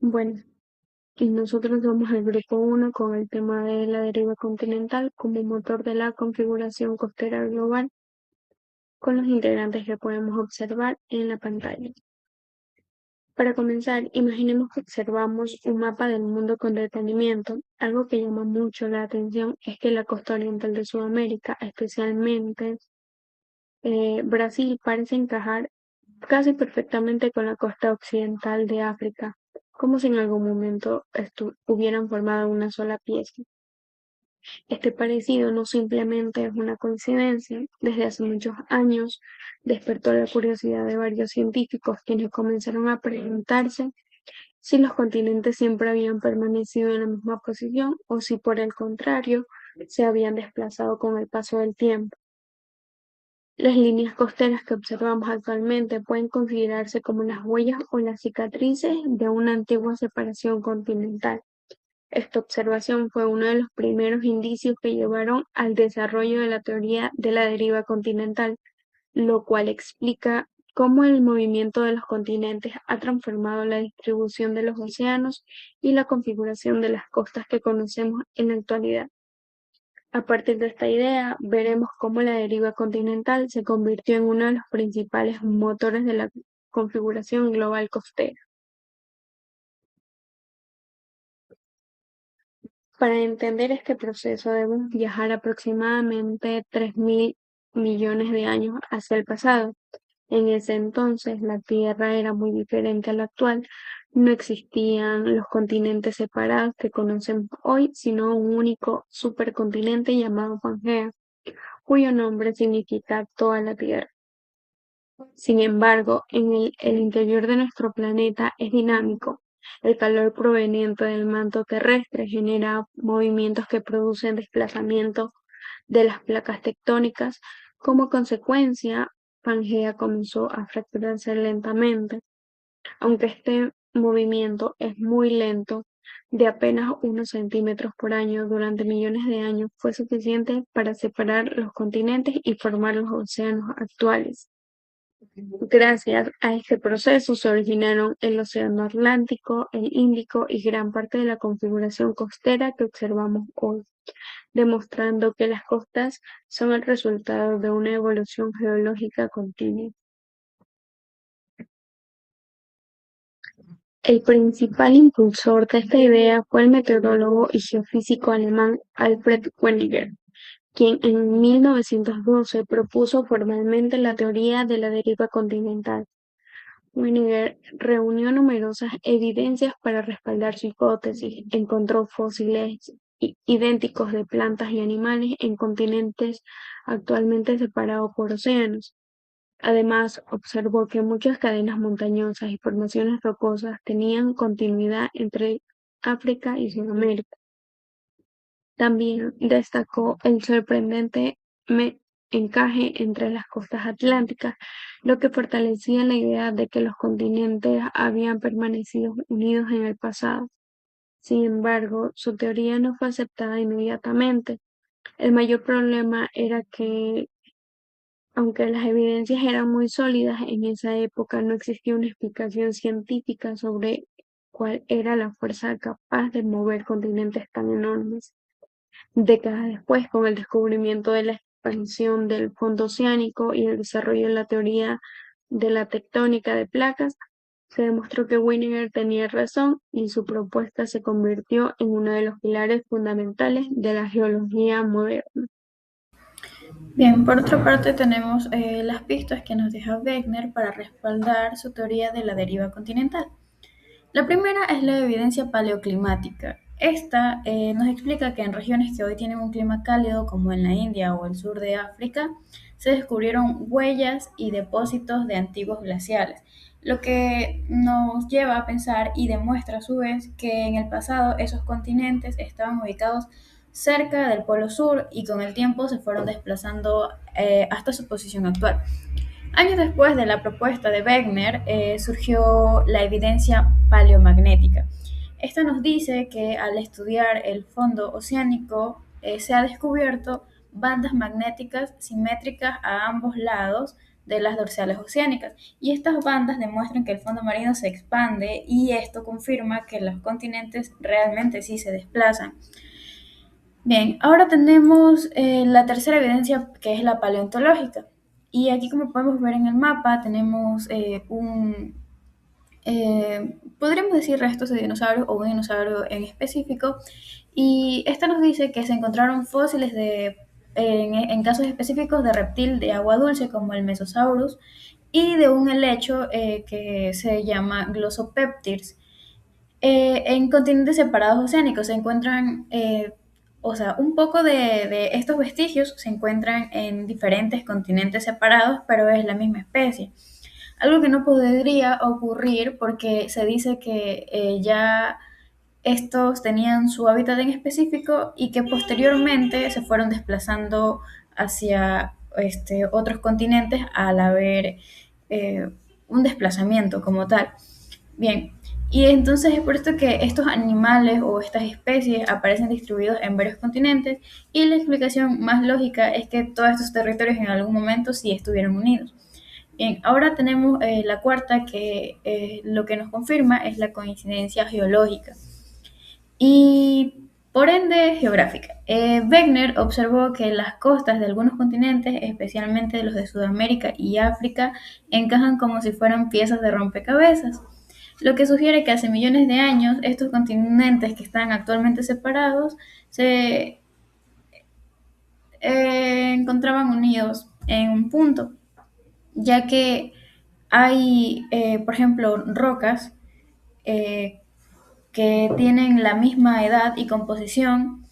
Bueno, y nosotros vamos al grupo 1 con el tema de la deriva continental como motor de la configuración costera global, con los integrantes que podemos observar en la pantalla. Para comenzar, imaginemos que observamos un mapa del mundo con detenimiento. Algo que llama mucho la atención es que la costa oriental de Sudamérica, especialmente Brasil, parece encajar casi perfectamente con la costa occidental de África, como si en algún momento hubieran formado una sola pieza. Este parecido no simplemente es una coincidencia. Desde hace muchos años despertó la curiosidad de varios científicos, quienes comenzaron a preguntarse si los continentes siempre habían permanecido en la misma posición o si por el contrario se habían desplazado con el paso del tiempo. Las líneas costeras que observamos actualmente pueden considerarse como las huellas o las cicatrices de una antigua separación continental. Esta observación fue uno de los primeros indicios que llevaron al desarrollo de la teoría de la deriva continental, lo cual explica cómo el movimiento de los continentes ha transformado la distribución de los océanos y la configuración de las costas que conocemos en la actualidad. A partir de esta idea, veremos cómo la deriva continental se convirtió en uno de los principales motores de la configuración global costera. Para entender este proceso debemos viajar aproximadamente 3.000 millones de años hacia el pasado. En ese entonces la Tierra era muy diferente a la actual. No existían los continentes separados que conocemos hoy, sino un único supercontinente llamado Pangea, cuyo nombre significa toda la Tierra. Sin embargo, el interior de nuestro planeta es dinámico. El calor proveniente del manto terrestre genera movimientos que producen desplazamiento de las placas tectónicas. Como consecuencia, Pangea comenzó a fracturarse lentamente. Aunque este movimiento es muy lento, de apenas unos centímetros por año durante millones de años, fue suficiente para separar los continentes y formar los océanos actuales. Gracias a este proceso se originaron el Océano Atlántico, el Índico y gran parte de la configuración costera que observamos hoy, demostrando que las costas son el resultado de una evolución geológica continua. El principal impulsor de esta idea fue el meteorólogo y geofísico alemán Alfred Wegener, quien en 1912 propuso formalmente la teoría de la deriva continental. Wegener reunió numerosas evidencias para respaldar su hipótesis. Encontró fósiles idénticos de plantas y animales en continentes actualmente separados por océanos. Además, observó que muchas cadenas montañosas y formaciones rocosas tenían continuidad entre África y Sudamérica. También destacó el sorprendente encaje entre las costas atlánticas, lo que fortalecía la idea de que los continentes habían permanecido unidos en el pasado. Sin embargo, su teoría no fue aceptada inmediatamente. El mayor problema era que, aunque las evidencias eran muy sólidas, en esa época no existía una explicación científica sobre cuál era la fuerza capaz de mover continentes tan enormes. Décadas después, con el descubrimiento de la expansión del fondo oceánico y el desarrollo de la teoría de la tectónica de placas, se demostró que Wegener tenía razón y su propuesta se convirtió en uno de los pilares fundamentales de la geología moderna. Bien, por otra parte tenemos las pistas que nos deja Wegener para respaldar su teoría de la deriva continental. La primera es la evidencia paleoclimática. Esta nos explica que en regiones que hoy tienen un clima cálido, como en la India o el sur de África, se descubrieron huellas y depósitos de antiguos glaciales, lo que nos lleva a pensar y demuestra a su vez que en el pasado esos continentes estaban ubicados cerca del Polo Sur y con el tiempo se fueron desplazando hasta su posición actual. Años después de la propuesta de Wegener, surgió la evidencia paleomagnética. Esta nos dice que al estudiar el fondo oceánico se ha descubierto bandas magnéticas simétricas a ambos lados de las dorsales oceánicas. Y estas bandas demuestran que el fondo marino se expande y esto confirma que los continentes realmente sí se desplazan. Bien, ahora tenemos la tercera evidencia que es la paleontológica. Y aquí como podemos ver en el mapa tenemos podríamos decir restos de dinosaurios o un dinosaurio en específico. Y esta nos dice que se encontraron fósiles en casos específicos de reptil de agua dulce como el Mesosaurus y de un helecho que se llama Glossopeptirs. En continentes separados oceánicos se encuentran, o sea, un poco de estos vestigios se encuentran en diferentes continentes separados, pero es la misma especie. Algo que no podría ocurrir porque se dice que ya estos tenían su hábitat en específico y que posteriormente se fueron desplazando hacia otros continentes al haber eh, un desplazamiento como tal. Bien, y entonces es por esto que estos animales o estas especies aparecen distribuidos en varios continentes y la explicación más lógica es que todos estos territorios en algún momento sí estuvieron unidos. Bien, ahora tenemos la cuarta que lo que nos confirma es la coincidencia geológica y por ende geográfica. Wegener observó que las costas de algunos continentes, especialmente los de Sudamérica y África, encajan como si fueran piezas de rompecabezas, lo que sugiere que hace millones de años estos continentes que están actualmente separados se encontraban unidos en un punto, ya que hay, por ejemplo, rocas eh, que tienen la misma edad y composición,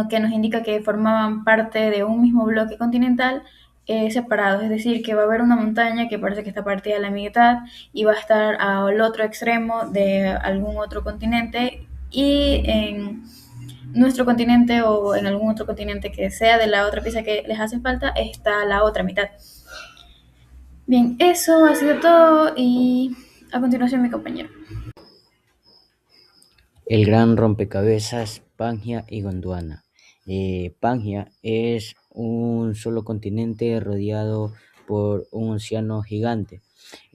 que nos indica que formaban parte de un mismo bloque continental separados, es decir, que va a haber una montaña que parece que está partida a la mitad y va a estar al otro extremo de algún otro continente y en nuestro continente o en algún otro continente que sea de la otra pieza que les hace falta está la otra mitad. Bien, eso ha sido todo y a continuación mi compañero. El gran rompecabezas Pangaea y Gondwana. Pangaea es un solo continente rodeado por un océano gigante.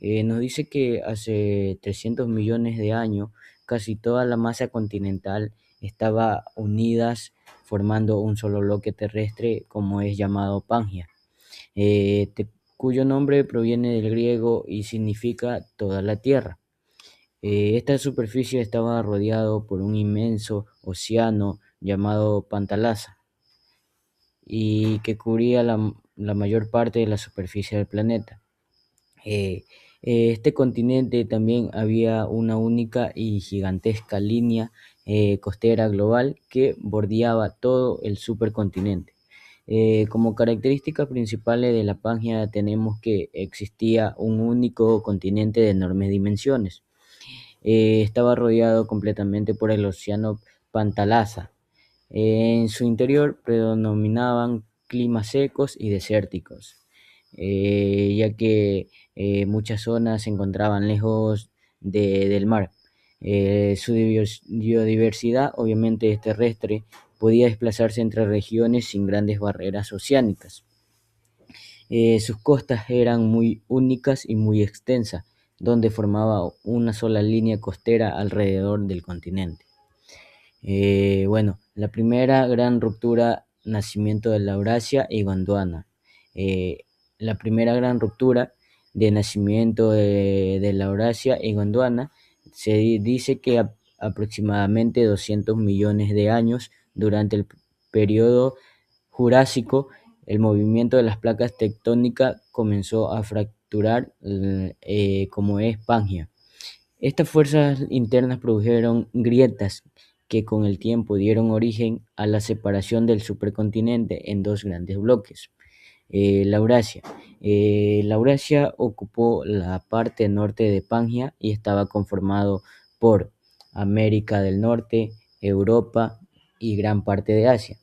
Nos dice que hace 300 millones de años casi toda la masa continental estaba unidas formando un solo bloque terrestre como es llamado Pangaea, cuyo nombre proviene del griego y significa toda la tierra. Esta superficie estaba rodeado por un inmenso océano llamado Pantalasa y que cubría la mayor parte de la superficie del planeta. Eh, este continente también había una única y gigantesca línea costera global que bordeaba todo el supercontinente. Como características principales de la Pangea tenemos que existía un único continente de enormes dimensiones. Estaba rodeado completamente por el océano Pantalasa. En su interior predominaban climas secos y desérticos, ya que muchas zonas se encontraban lejos del mar. Su biodiversidad, obviamente, es terrestre, podía desplazarse entre regiones sin grandes barreras oceánicas. Sus costas eran muy únicas y muy extensas, donde formaba una sola línea costera alrededor del continente. Bueno, la primera gran ruptura, nacimiento de la Eurasia y Gondwana. La primera gran ruptura de nacimiento de la Eurasia y Gondwana se dice que aproximadamente 200 millones de años durante el periodo Jurásico, el movimiento de las placas tectónicas comenzó a fracturar como es Pangea. Estas fuerzas internas produjeron grietas que con el tiempo dieron origen a la separación del supercontinente en dos grandes bloques. La Eurasia. La Eurasia ocupó la parte norte de Pangea y estaba conformado por América del Norte, Europa y gran parte de Asia.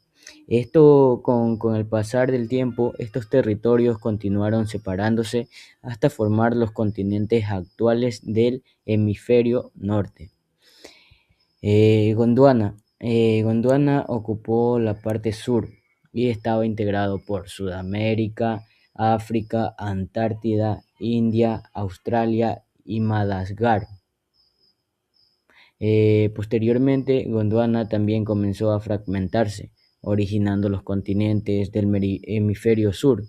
Esto con el pasar del tiempo, estos territorios continuaron separándose hasta formar los continentes actuales del hemisferio norte. Gondwana. Gondwana ocupó la parte sur y estaba integrado por Sudamérica, África, Antártida, India, Australia y Madagascar. Posteriormente, Gondwana también comenzó a fragmentarse, originando los continentes del hemisferio sur.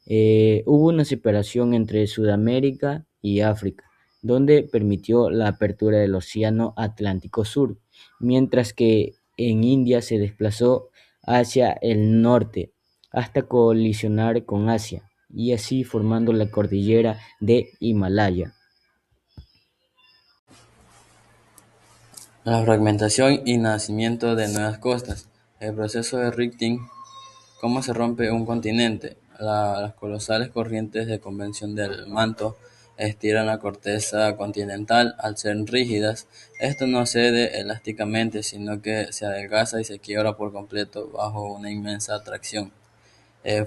Hubo una separación entre Sudamérica y África, donde permitió la apertura del Océano Atlántico Sur, mientras que en India se desplazó hacia el norte hasta colisionar con Asia, y así formando la cordillera de Himalaya. La fragmentación y nacimiento de nuevas costas. El proceso de rifting. ¿Cómo se rompe un continente? Las colosales corrientes de convección del manto estiran la corteza continental al ser rígidas. Esto no cede elásticamente, sino que se adelgaza y se quiebra por completo bajo una inmensa atracción.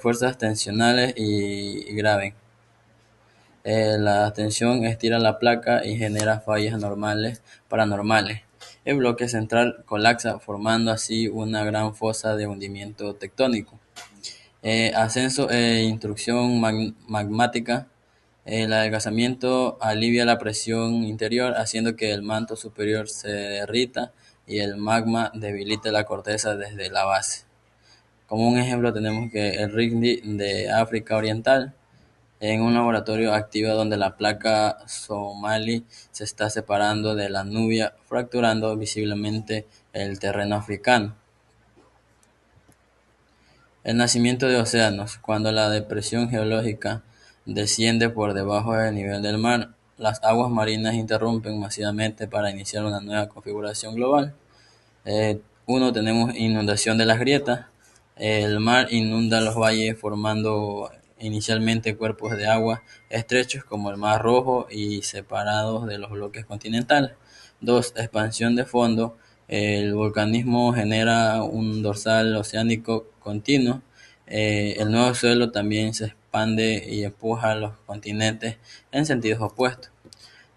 Fuerzas tensionales y graven. La tensión estira la placa y genera fallas paranormales. El bloque central colapsa, formando así una gran fosa de hundimiento tectónico. Ascenso e intrusión magmática. El adelgazamiento alivia la presión interior, haciendo que el manto superior se derrita y el magma debilite la corteza desde la base. Como un ejemplo tenemos que el rifting de África Oriental, en un laboratorio activa donde la placa somalí se está separando de la Nubia, fracturando visiblemente el terreno africano. El nacimiento de océanos. Cuando la depresión geológica desciende por debajo del nivel del mar, las aguas marinas interrumpen masivamente para iniciar una nueva configuración global. Tenemos inundación de las grietas. El mar inunda los valles formando inicialmente cuerpos de agua estrechos como el Mar Rojo y separados de los bloques continentales. 2. Expansión de fondo. El volcanismo genera un dorsal oceánico continuo. El nuevo suelo también se expande y empuja a los continentes en sentidos opuestos.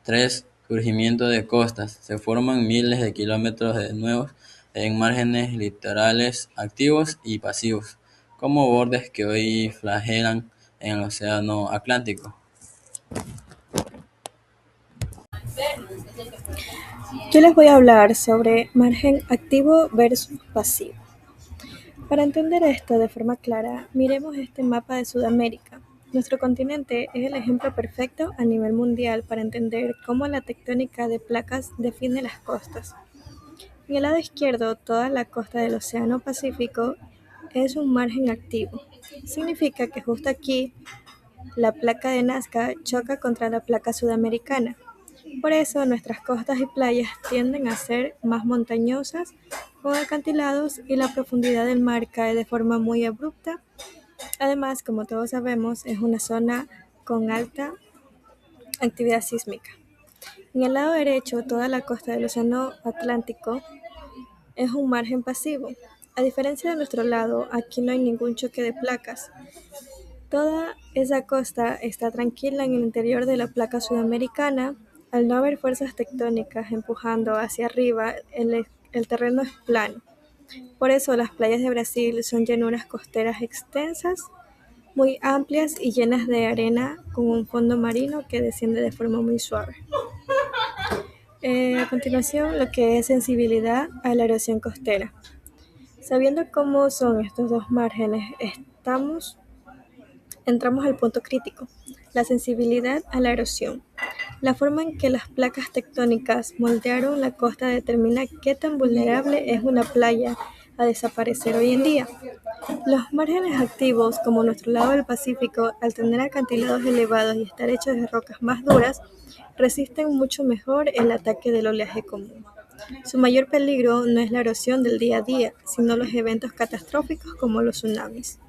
3. Surgimiento de costas. Se forman miles de kilómetros de nuevos en márgenes litorales activos y pasivos, como bordes que hoy flagelan en el océano Atlántico. Yo les voy a hablar sobre margen activo versus pasivo. Para entender esto de forma clara, miremos este mapa de Sudamérica. Nuestro continente es el ejemplo perfecto a nivel mundial para entender cómo la tectónica de placas define las costas. En el lado izquierdo, toda la costa del Océano Pacífico es un margen activo. Significa que justo aquí la placa de Nazca choca contra la placa sudamericana. Por eso nuestras costas y playas tienden a ser más montañosas, con acantilados, y la profundidad del mar cae de forma muy abrupta. Además, como todos sabemos, es una zona con alta actividad sísmica. En el lado derecho, toda la costa del Océano Atlántico es un margen pasivo. A diferencia de nuestro lado, aquí no hay ningún choque de placas. Toda esa costa está tranquila en el interior de la placa sudamericana. Al no haber fuerzas tectónicas empujando hacia arriba, el terreno es plano. Por eso las playas de Brasil son llanuras costeras extensas, muy amplias y llenas de arena con un fondo marino que desciende de forma muy suave. A continuación, lo que es sensibilidad a la erosión costera. Sabiendo cómo son estos dos márgenes, entramos al punto crítico, la sensibilidad a la erosión. La forma en que las placas tectónicas moldearon la costa determina qué tan vulnerable es una playa a desaparecer hoy en día. Los márgenes activos, como nuestro lado del Pacífico, al tener acantilados elevados y estar hechos de rocas más duras, resisten mucho mejor el ataque del oleaje común. Su mayor peligro no es la erosión del día a día, sino los eventos catastróficos como los tsunamis.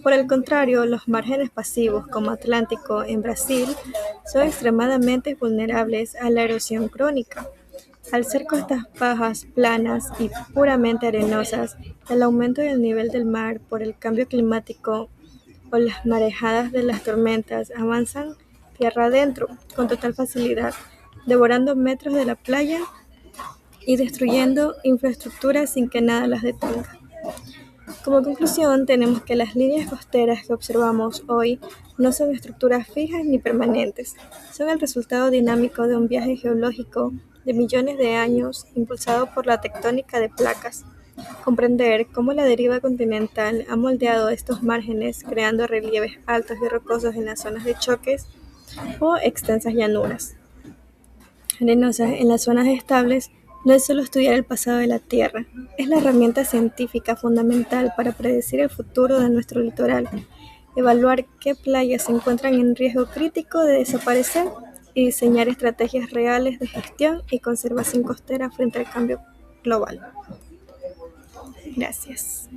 Por el contrario, los márgenes pasivos, como Atlántico en Brasil, son extremadamente vulnerables a la erosión crónica. Al ser costas bajas, planas y puramente arenosas, el aumento del nivel del mar por el cambio climático o las marejadas de las tormentas avanzan tierra adentro con total facilidad, devorando metros de la playa y destruyendo infraestructuras sin que nada las detenga. Como conclusión, tenemos que las líneas costeras que observamos hoy no son estructuras fijas ni permanentes, son el resultado dinámico de un viaje geológico de millones de años impulsado por la tectónica de placas. Comprender cómo la deriva continental ha moldeado estos márgenes, creando relieves altos y rocosos en las zonas de choques o extensas llanuras arenosas en las zonas estables, no es solo estudiar el pasado de la Tierra, es la herramienta científica fundamental para predecir el futuro de nuestro litoral, evaluar qué playas se encuentran en riesgo crítico de desaparecer y diseñar estrategias reales de gestión y conservación costera frente al cambio global. Gracias.